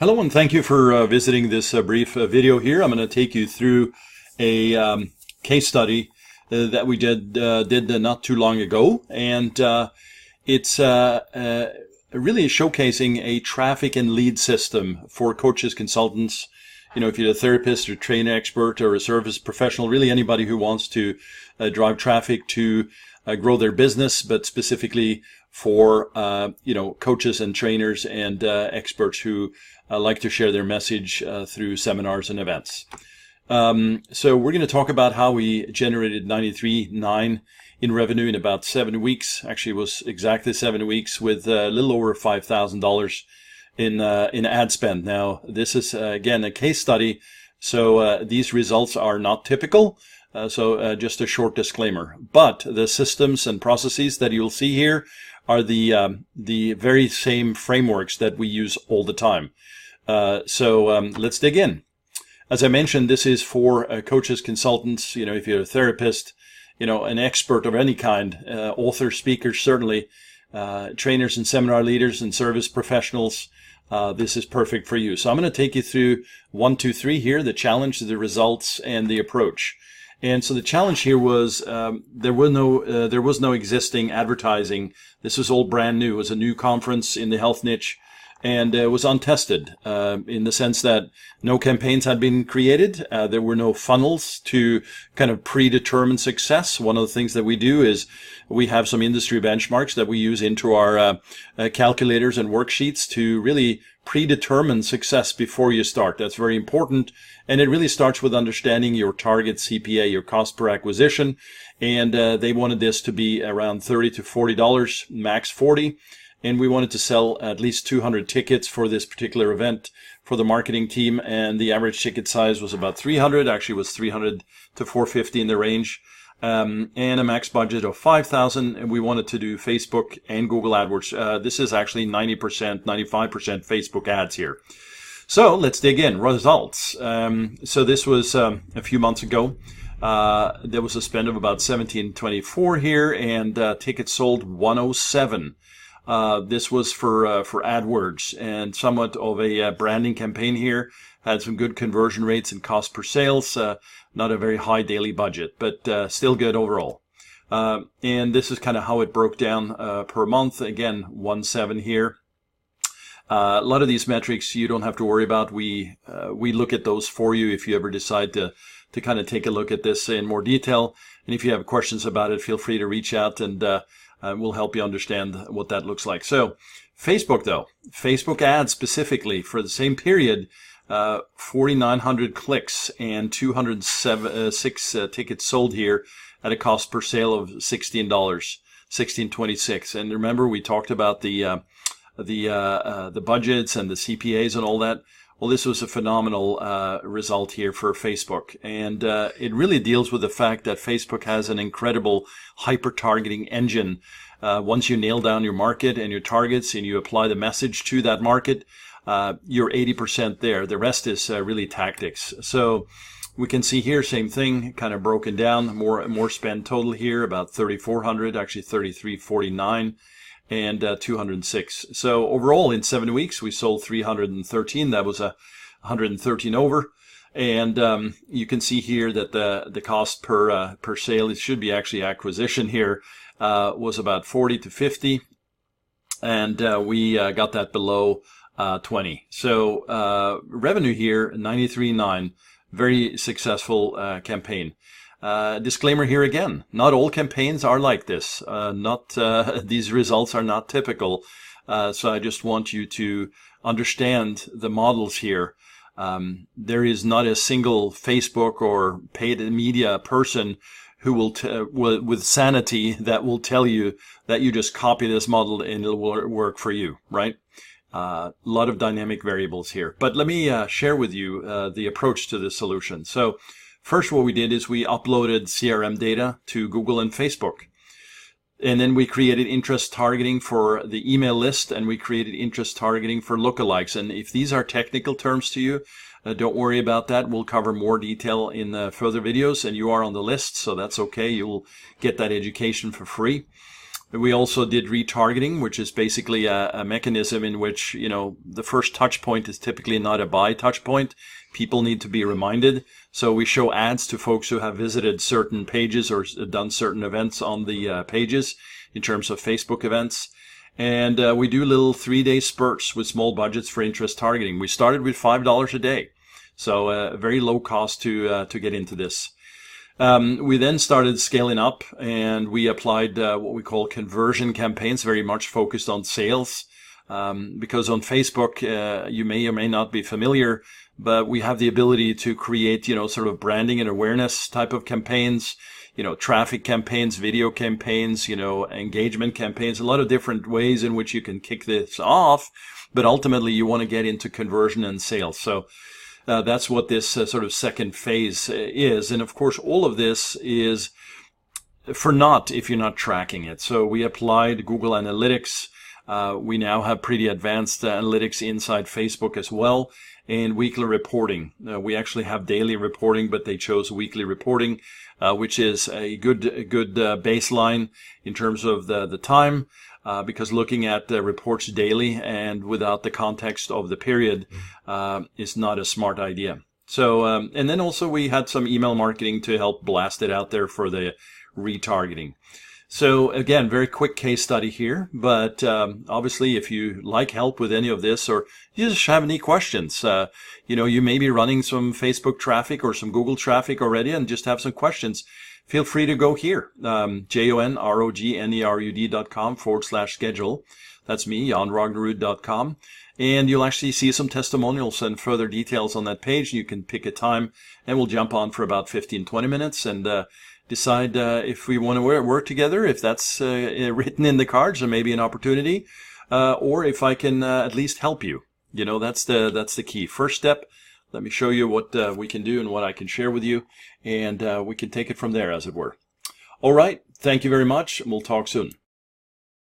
Hello, and thank you for visiting this brief video here. I'm going to take you through a case study that we did not too long ago, and it's really showcasing a traffic and lead system for coaches, consultants. You know, if you're a therapist or trainer expert or a service professional, really anybody who wants to drive traffic to grow their business, but specifically for coaches and trainers and experts who like to share their message through seminars and events. So we're going to talk about how we generated 93.9 in revenue in about 7 weeks. Actually, it was exactly 7 weeks with a little over $5,000 in ad spend. Now, this is again a case study, so these results are not typical. So just a short disclaimer. But the systems and processes that you'll see here are the very same frameworks that we use all the time. So let's dig in. As I mentioned, this is for coaches, consultants. You know, if you're a therapist, you know, an expert of any kind, author, speakers, certainly, trainers and seminar leaders and service professionals. This is perfect for you. So I'm going to take you through 1, 2, 3 here: the challenge, the results, and the approach. And so the challenge here was there was no existing advertising. This was all brand new. It was a new conference in the health niche, and it was untested in the sense that no campaigns had been created. There were no funnels to kind of predetermine success. One of the things that we do is we have some industry benchmarks that we use into our calculators and worksheets to really predetermine success before you start. That's very important. And it really starts with understanding your target CPA, your cost per acquisition. And they wanted this to be around $30 to $40, max 40. And we wanted to sell at least 200 tickets for this particular event for the marketing team. And the average ticket size was about 300, actually was 300 to 450 in the range. And a max budget of 5,000, and we wanted to do Facebook and Google AdWords. This is actually 90%, 95% Facebook ads here. So let's dig in. Results. So this was a few months ago. There was a spend of about 1724 here, and tickets sold 107. This was for AdWords, and somewhat of a branding campaign here. Had some good conversion rates and cost per sales. Not a very high daily budget, but still good overall. And this is kind of how it broke down per month. Again, 1.7 here. A lot of these metrics you don't have to worry about. We look at those for you if you ever decide to kind of take a look at this in more detail. And if you have questions about it, feel free to reach out, and we'll help you understand what that looks like. So Facebook, though, Facebook ads specifically for the same period, 4,900 clicks and 206 tickets sold here at a cost per sale of $16, $16.26. And remember, we talked about the budgets and the CPAs and all that. Well, this was a phenomenal result here for Facebook, and it really deals with the fact that Facebook has an incredible hyper-targeting engine. Once you nail down your market and your targets and you apply the message to that market, you're 80% there. The rest is really tactics. So we can see here, same thing, kind of broken down. More spend total here, about 3,400, actually 3,349. And 206. So overall, in 7 weeks, we sold 313. That was 113 over. And you can see here that the cost per sale, it should be actually acquisition here, was about 40 to 50. And we got that below 20. So revenue here, 93.9. Very successful campaign. Disclaimer here again, not all campaigns are like this. These results are not typical. So I just want you to understand the models here. There is not a single Facebook or paid media person who will, with sanity, that will tell you that you just copy this model and it'll work for you, right? A lot of dynamic variables here. But let me share with you the approach to this solution. So first, what we did is we uploaded CRM data to Google and Facebook. And then we created interest targeting for the email list, and we created interest targeting for lookalikes. And if these are technical terms to you, don't worry about that. We'll cover more detail in further videos, and you are on the list, so that's okay. You'll get that education for free. We also did retargeting, which is basically a mechanism in which, the first touch point is typically not a buy touch point. People need to be reminded. So we show ads to folks who have visited certain pages or done certain events on the pages in terms of Facebook events. And we do little 3-day spurts with small budgets for interest targeting. We started with $5 a day. So very low cost to get into this. We then started scaling up, and we applied what we call conversion campaigns, very much focused on sales. Because on Facebook, you may or may not be familiar, but we have the ability to create, sort of branding and awareness type of campaigns, traffic campaigns, video campaigns, engagement campaigns, a lot of different ways in which you can kick this off. But ultimately, you want to get into conversion and sales. So that's what this sort of second phase is. And of course, all of this is for naught if you're not tracking it. So we applied Google Analytics. We now have pretty advanced analytics inside Facebook as well, and weekly reporting. We actually have daily reporting, but they chose weekly reporting, which is a good baseline in terms of the time. Because looking at the reports daily and without the context of the period is not a smart idea. So, and then also we had some email marketing to help blast it out there for the retargeting. So again, very quick case study here, but obviously if you like help with any of this, or you just have any questions, you may be running some Facebook traffic or some Google traffic already and just have some questions, feel free to go here, JONROGNERUD.com/schedule. That's me, JonRognerud.com. And you'll actually see some testimonials and further details on that page. You can pick a time and we'll jump on for about 15-20 minutes and decide if we want to work together, if that's written in the cards or maybe an opportunity, or if I can at least help you. That's the key. First step, let me show you what we can do and what I can share with you, and we can take it from there, as it were. All right. Thank you very much, and we'll talk soon.